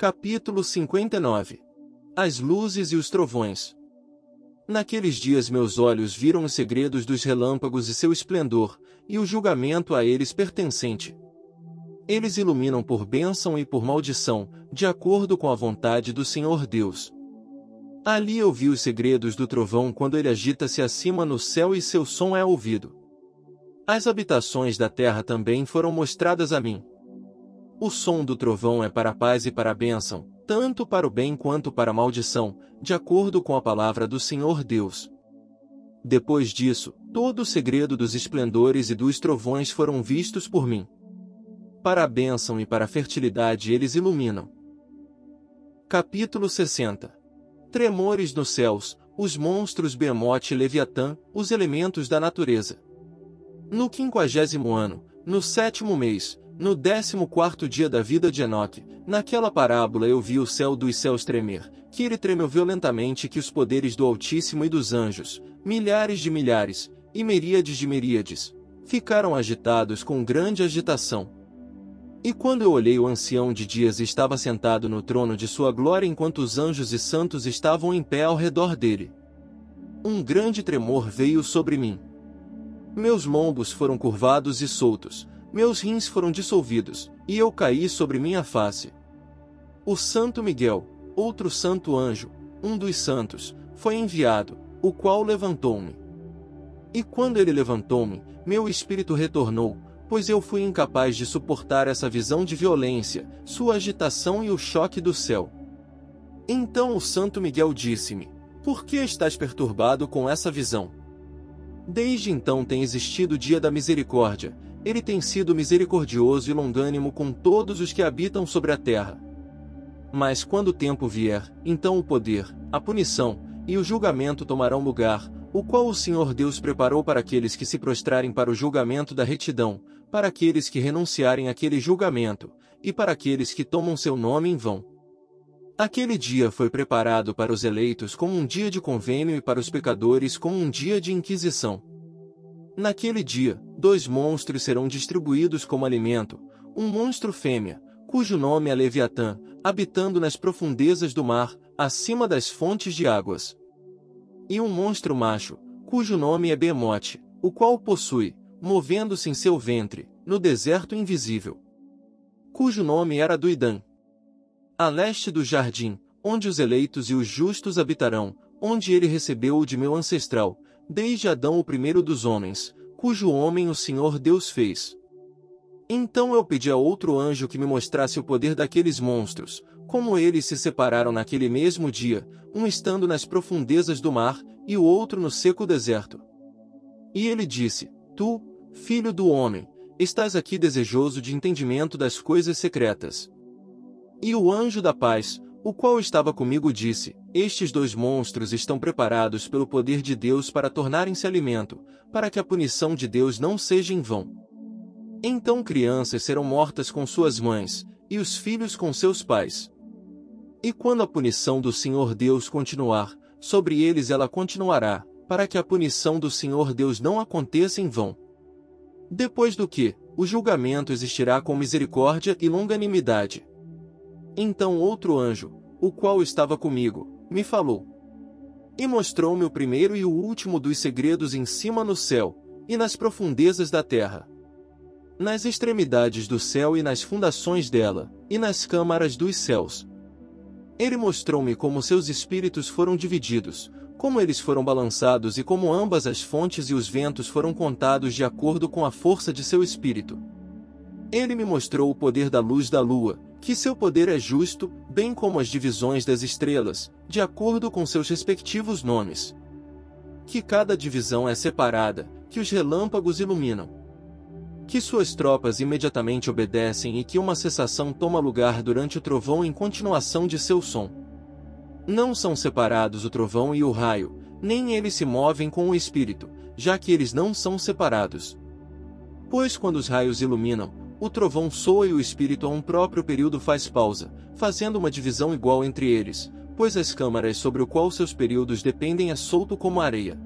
Capítulo 59. As luzes e os trovões. Naqueles dias meus olhos viram os segredos dos relâmpagos e seu esplendor, e o julgamento a eles pertencente. Eles iluminam por bênção e por maldição, de acordo com a vontade do Senhor Deus. Ali eu vi os segredos do trovão quando ele agita-se acima no céu e seu som é ouvido. As habitações da terra também foram mostradas a mim. O som do trovão é para a paz e para a bênção, tanto para o bem quanto para a maldição, de acordo com a palavra do Senhor Deus. Depois disso, todo o segredo dos esplendores e dos trovões foram vistos por mim. Para a bênção e para a fertilidade eles iluminam. Capítulo 60. Tremores nos céus, os monstros Beemote e Leviatã, os elementos da natureza. No 50º ano, no 7º mês, no 14º dia da vida de Enoque, naquela parábola eu vi o céu dos céus tremer, que ele tremeu violentamente, que os poderes do Altíssimo e dos anjos, milhares de milhares, e miríades de miríades, ficaram agitados com grande agitação. E quando eu olhei, o ancião de dias estava sentado no trono de sua glória, enquanto os anjos e santos estavam em pé ao redor dele. Um grande tremor veio sobre mim. Meus lombos foram curvados e soltos, meus rins foram dissolvidos, e eu caí sobre minha face. O Santo Miguel, outro santo anjo, um dos santos, foi enviado, o qual levantou-me. E quando ele levantou-me, meu espírito retornou, pois eu fui incapaz de suportar essa visão de violência, sua agitação e o choque do céu. Então o Santo Miguel disse-me: por que estás perturbado com essa visão? Desde então tem existido o dia da misericórdia, ele tem sido misericordioso e longânimo com todos os que habitam sobre a terra. Mas quando o tempo vier, então o poder, a punição e o julgamento tomarão lugar, o qual o Senhor Deus preparou para aqueles que se prostrarem para o julgamento da retidão, para aqueles que renunciarem àquele julgamento, e para aqueles que tomam seu nome em vão. Aquele dia foi preparado para os eleitos como um dia de convênio e para os pecadores como um dia de inquisição. Naquele dia, 2 monstros serão distribuídos como alimento, um monstro fêmea, cujo nome é Leviatã, habitando nas profundezas do mar, acima das fontes de águas. E um monstro macho, cujo nome é Beemote, o qual possui, movendo-se em seu ventre, no deserto invisível. Cujo nome era Duidã. A leste do jardim, onde os eleitos e os justos habitarão, onde ele recebeu o de meu ancestral, desde Adão o primeiro dos homens, cujo homem o Senhor Deus fez. Então eu pedi a outro anjo que me mostrasse o poder daqueles monstros, como eles se separaram naquele mesmo dia, um estando nas profundezas do mar, e o outro no seco deserto. E ele disse: tu, filho do homem, estás aqui desejoso de entendimento das coisas secretas. E o anjo da paz, o qual estava comigo, disse: estes 2 monstros estão preparados pelo poder de Deus para tornarem-se alimento, para que a punição de Deus não seja em vão. Então crianças serão mortas com suas mães, e os filhos com seus pais. E quando a punição do Senhor Deus continuar, sobre eles ela continuará, para que a punição do Senhor Deus não aconteça em vão. Depois do que, o julgamento existirá com misericórdia e longanimidade. Então outro anjo, o qual estava comigo, me falou. E mostrou-me o primeiro e o último dos segredos em cima no céu, e nas profundezas da terra. Nas extremidades do céu e nas fundações dela, e nas câmaras dos céus. Ele mostrou-me como seus espíritos foram divididos, como eles foram balançados e como ambas as fontes e os ventos foram contados de acordo com a força de seu espírito. Ele me mostrou o poder da luz da lua, que seu poder é justo, bem como as divisões das estrelas, de acordo com seus respectivos nomes. Que cada divisão é separada, que os relâmpagos iluminam. Que suas tropas imediatamente obedecem e que uma cessação toma lugar durante o trovão em continuação de seu som. Não são separados o trovão e o raio, nem eles se movem com o espírito, já que eles não são separados. Pois quando os raios iluminam, o trovão soa e o espírito a um próprio período faz pausa, fazendo uma divisão igual entre eles, pois as câmaras sobre o qual seus períodos dependem é solto como a areia.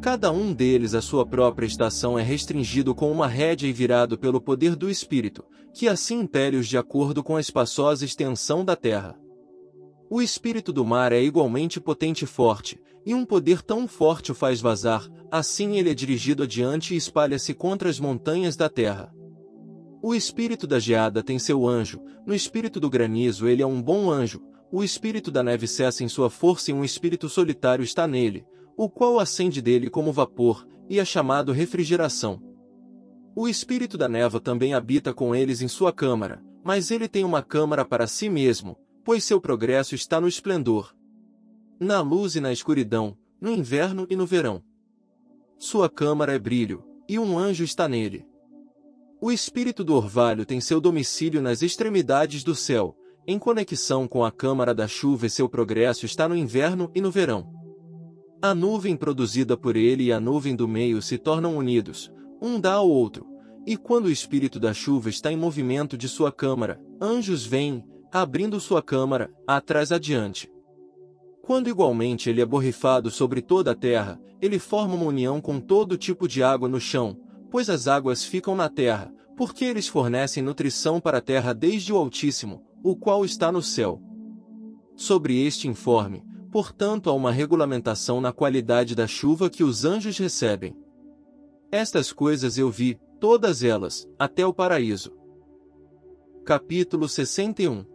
Cada um deles à sua própria estação é restringido com uma rédea e virado pelo poder do Espírito, que assim impele-os de acordo com a espaçosa extensão da terra. O espírito do mar é igualmente potente e forte, e um poder tão forte o faz vazar, assim ele é dirigido adiante e espalha-se contra as montanhas da terra. O espírito da geada tem seu anjo, no espírito do granizo ele é um bom anjo, o espírito da neve cessa em sua força e um espírito solitário está nele, o qual ascende dele como vapor, e é chamado refrigeração. O espírito da névoa também habita com eles em sua câmara, mas ele tem uma câmara para si mesmo, pois seu progresso está no esplendor, na luz e na escuridão, no inverno e no verão. Sua câmara é brilho, e um anjo está nele. O espírito do orvalho tem seu domicílio nas extremidades do céu, em conexão com a câmara da chuva e seu progresso está no inverno e no verão. A nuvem produzida por ele e a nuvem do meio se tornam unidos, um dá ao outro, e quando o espírito da chuva está em movimento de sua câmara, anjos vêm, abrindo sua câmara, atrás adiante. Quando igualmente ele é borrifado sobre toda a terra, ele forma uma união com todo tipo de água no chão, pois as águas ficam na terra, porque eles fornecem nutrição para a terra desde o Altíssimo, o qual está no céu. Sobre este informe, portanto, há uma regulamentação na qualidade da chuva que os anjos recebem. Estas coisas eu vi, todas elas, até o paraíso. Capítulo 61.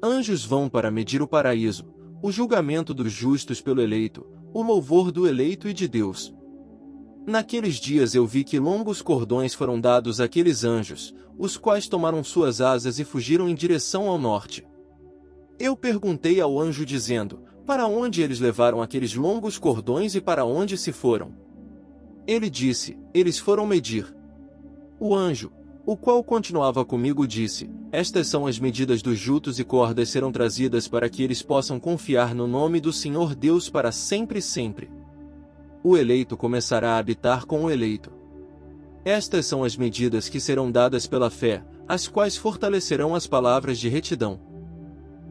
Anjos vão para medir o paraíso, o julgamento dos justos pelo eleito, o louvor do eleito e de Deus. Naqueles dias eu vi que longos cordões foram dados àqueles anjos, os quais tomaram suas asas e fugiram em direção ao norte. Eu perguntei ao anjo dizendo, para onde eles levaram aqueles longos cordões e para onde se foram? Ele disse, eles foram medir. O anjo, o qual continuava comigo disse, estas são as medidas dos jutos e cordas serão trazidas para que eles possam confiar no nome do Senhor Deus para sempre e sempre. O eleito começará a habitar com o eleito. Estas são as medidas que serão dadas pela fé, as quais fortalecerão as palavras de retidão.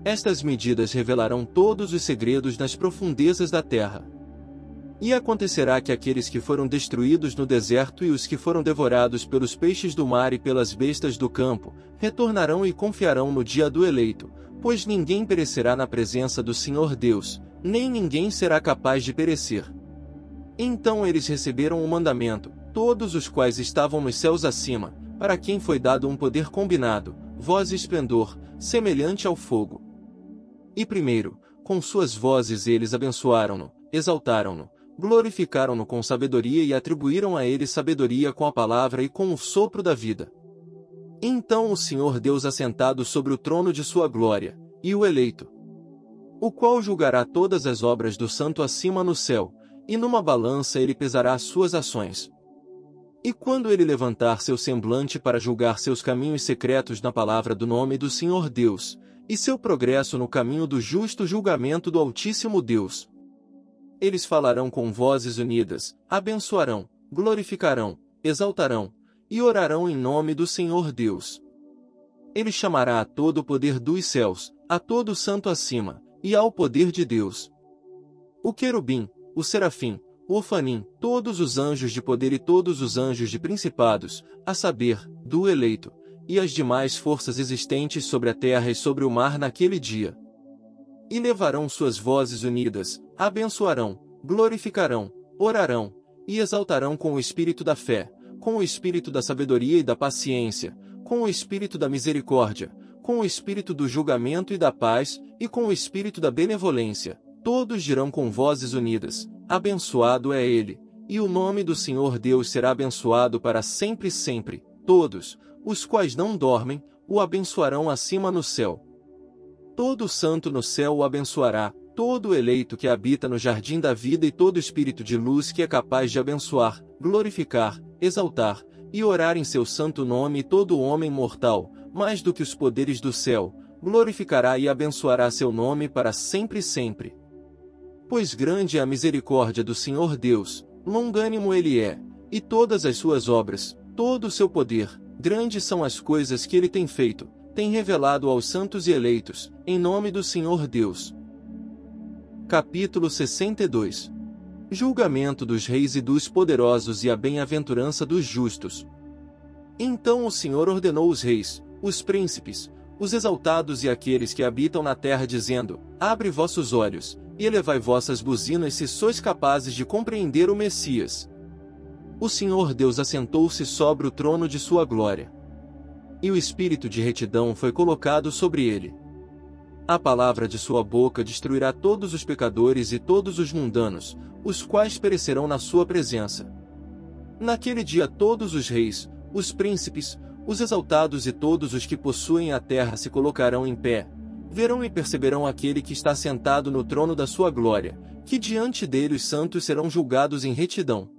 Estas medidas revelarão todos os segredos nas profundezas da terra. E acontecerá que aqueles que foram destruídos no deserto e os que foram devorados pelos peixes do mar e pelas bestas do campo, retornarão e confiarão no dia do eleito, pois ninguém perecerá na presença do Senhor Deus, nem ninguém será capaz de perecer. Então eles receberam o mandamento, todos os quais estavam nos céus acima, para quem foi dado um poder combinado, voz e esplendor, semelhante ao fogo. E primeiro, com suas vozes eles abençoaram-no, exaltaram-no, glorificaram-no com sabedoria e atribuíram a ele sabedoria com a palavra e com o sopro da vida. Então o Senhor Deus assentado sobre o trono de sua glória, e o eleito, o qual julgará todas as obras do santo acima no céu, e numa balança ele pesará as suas ações. E quando ele levantar seu semblante para julgar seus caminhos secretos na palavra do nome do Senhor Deus, e seu progresso no caminho do justo julgamento do Altíssimo Deus, eles falarão com vozes unidas, abençoarão, glorificarão, exaltarão, e orarão em nome do Senhor Deus. Ele chamará a todo o poder dos céus, a todo o santo acima, e ao poder de Deus. O querubim, o serafim, o ofanim, todos os anjos de poder e todos os anjos de principados, a saber, do eleito, e as demais forças existentes sobre a terra e sobre o mar naquele dia. E levarão suas vozes unidas, abençoarão, glorificarão, orarão, e exaltarão com o espírito da fé, com o espírito da sabedoria e da paciência, com o espírito da misericórdia, com o espírito do julgamento e da paz, e com o espírito da benevolência. Todos dirão com vozes unidas, abençoado é ele, e o nome do Senhor Deus será abençoado para sempre e sempre. Todos, os quais não dormem, o abençoarão acima no céu. Todo santo no céu o abençoará, todo eleito que habita no jardim da vida e todo espírito de luz que é capaz de abençoar, glorificar, exaltar, e orar em seu santo nome, e todo homem mortal, mais do que os poderes do céu, glorificará e abençoará seu nome para sempre e sempre. Pois grande é a misericórdia do Senhor Deus, longânimo ele é, e todas as suas obras, todo o seu poder, grandes são as coisas que ele tem feito, tem revelado aos santos e eleitos, em nome do Senhor Deus. Capítulo 62. julgamento dos reis e dos poderosos e a bem-aventurança dos justos. Então o Senhor ordenou os reis, os príncipes, os exaltados e aqueles que habitam na terra, dizendo: abre vossos olhos, e elevai vossas buzinas se sois capazes de compreender o Messias. O Senhor Deus assentou-se sobre o trono de sua glória. E o espírito de retidão foi colocado sobre ele. A palavra de sua boca destruirá todos os pecadores e todos os mundanos, os quais perecerão na sua presença. Naquele dia todos os reis, os príncipes, os exaltados e todos os que possuem a terra se colocarão em pé, verão e perceberão aquele que está sentado no trono da sua glória, que diante dele os santos serão julgados em retidão.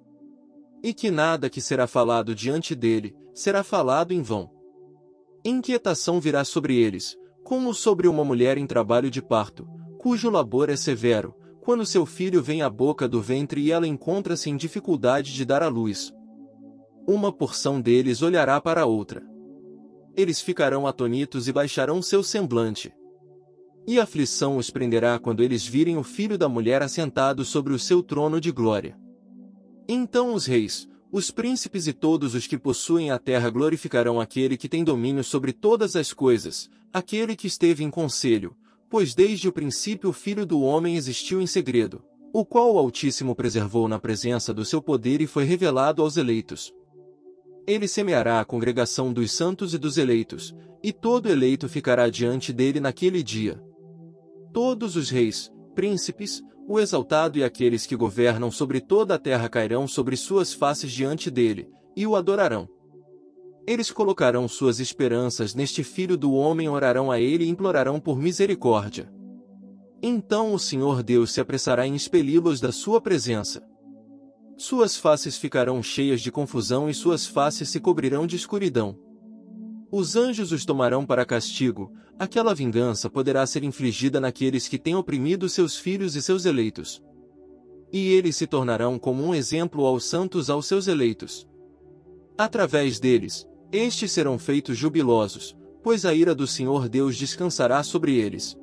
E que nada que será falado diante dele, será falado em vão. Inquietação virá sobre eles, como sobre uma mulher em trabalho de parto, cujo labor é severo, quando seu filho vem à boca do ventre e ela encontra-se em dificuldade de dar à luz. Uma porção deles olhará para a outra. Eles ficarão atônitos e baixarão seu semblante. E a aflição os prenderá quando eles virem o filho da mulher assentado sobre o seu trono de glória. Então os reis, os príncipes e todos os que possuem a terra glorificarão aquele que tem domínio sobre todas as coisas, aquele que esteve em conselho, pois desde o princípio o Filho do Homem existiu em segredo, o qual o Altíssimo preservou na presença do seu poder e foi revelado aos eleitos. Ele semeará a congregação dos santos e dos eleitos, e todo eleito ficará diante dele naquele dia. Todos os reis, príncipes, o exaltado e aqueles que governam sobre toda a terra cairão sobre suas faces diante dele, e o adorarão. Eles colocarão suas esperanças neste Filho do Homem, orarão a ele e implorarão por misericórdia. Então o Senhor Deus se apressará em expeli-los da sua presença. Suas faces ficarão cheias de confusão e suas faces se cobrirão de escuridão. Os anjos os tomarão para castigo, aquela vingança poderá ser infligida naqueles que têm oprimido seus filhos e seus eleitos. E eles se tornarão como um exemplo aos santos, aos seus eleitos. Através deles, estes serão feitos jubilosos, pois a ira do Senhor Deus descansará sobre eles.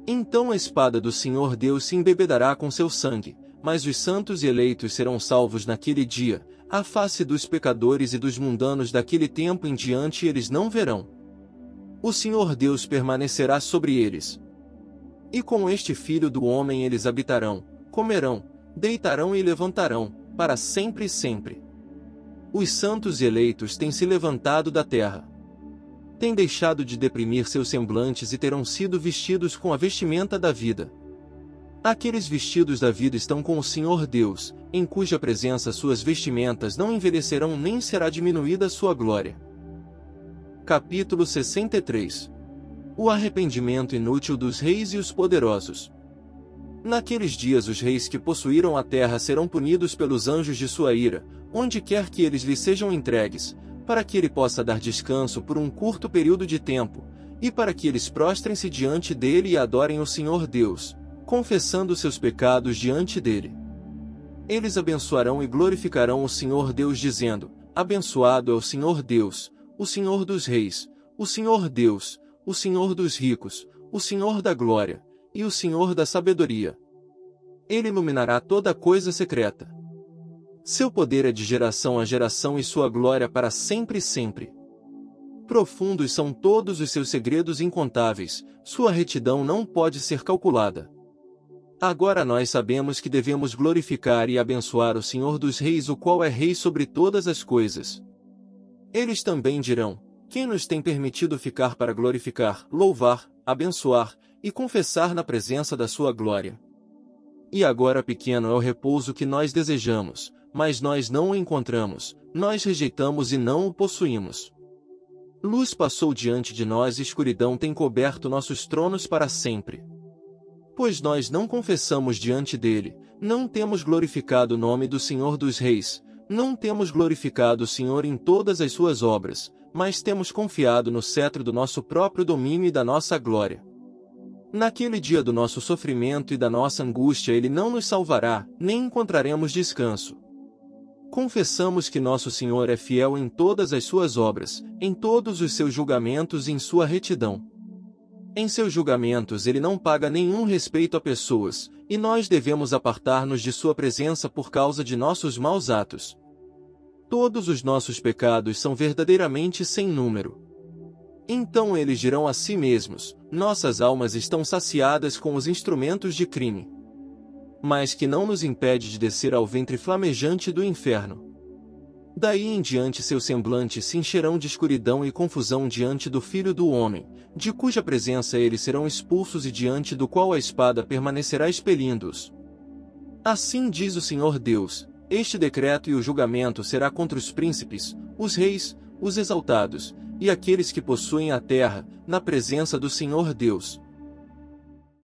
Então a espada do Senhor Deus se embebedará com seu sangue, mas os santos e eleitos serão salvos naquele dia. A face dos pecadores e dos mundanos daquele tempo em diante eles não verão. O Senhor Deus permanecerá sobre eles. E com este Filho do Homem eles habitarão, comerão, deitarão e levantarão, para sempre e sempre. Os santos e eleitos têm se levantado da terra. Têm deixado de deprimir seus semblantes e terão sido vestidos com a vestimenta da vida. Aqueles vestidos da vida estão com o Senhor Deus, em cuja presença suas vestimentas não envelhecerão nem será diminuída sua glória. Capítulo 63. O arrependimento inútil dos reis e os poderosos. Naqueles dias os reis que possuíram a terra serão punidos pelos anjos de sua ira, onde quer que eles lhe sejam entregues, para que ele possa dar descanso por um curto período de tempo, e para que eles prostrem-se diante dele e adorem o Senhor Deus, confessando seus pecados diante dele. Eles abençoarão e glorificarão o Senhor Deus, dizendo: abençoado é o Senhor Deus, o Senhor dos reis, o Senhor Deus, o Senhor dos ricos, o Senhor da glória, e o Senhor da sabedoria. Ele iluminará toda coisa secreta. Seu poder é de geração a geração e sua glória para sempre e sempre. Profundos são todos os seus segredos incontáveis, sua retidão não pode ser calculada. Agora nós sabemos que devemos glorificar e abençoar o Senhor dos reis, o qual é rei sobre todas as coisas. Eles também dirão: quem nos tem permitido ficar para glorificar, louvar, abençoar e confessar na presença da sua glória? E agora pequeno é o repouso que nós desejamos, mas nós não o encontramos, nós rejeitamos e não o possuímos. Luz passou diante de nós e escuridão tem coberto nossos tronos para sempre. Pois nós não confessamos diante dele, não temos glorificado o nome do Senhor dos reis, não temos glorificado o Senhor em todas as suas obras, mas temos confiado no cetro do nosso próprio domínio e da nossa glória. Naquele dia do nosso sofrimento e da nossa angústia ele não nos salvará, nem encontraremos descanso. Confessamos que nosso Senhor é fiel em todas as suas obras, em todos os seus julgamentos e em sua retidão. Em seus julgamentos ele não paga nenhum respeito a pessoas, e nós devemos apartar-nos de sua presença por causa de nossos maus atos. Todos os nossos pecados são verdadeiramente sem número. Então eles dirão a si mesmos: nossas almas estão saciadas com os instrumentos de crime. Mas que não nos impede de descer ao ventre flamejante do inferno. Daí em diante seus semblantes se encherão de escuridão e confusão diante do Filho do Homem, de cuja presença eles serão expulsos e diante do qual a espada permanecerá expelindo-os. Assim diz o Senhor Deus: este decreto e o julgamento será contra os príncipes, os reis, os exaltados, e aqueles que possuem a terra, na presença do Senhor Deus.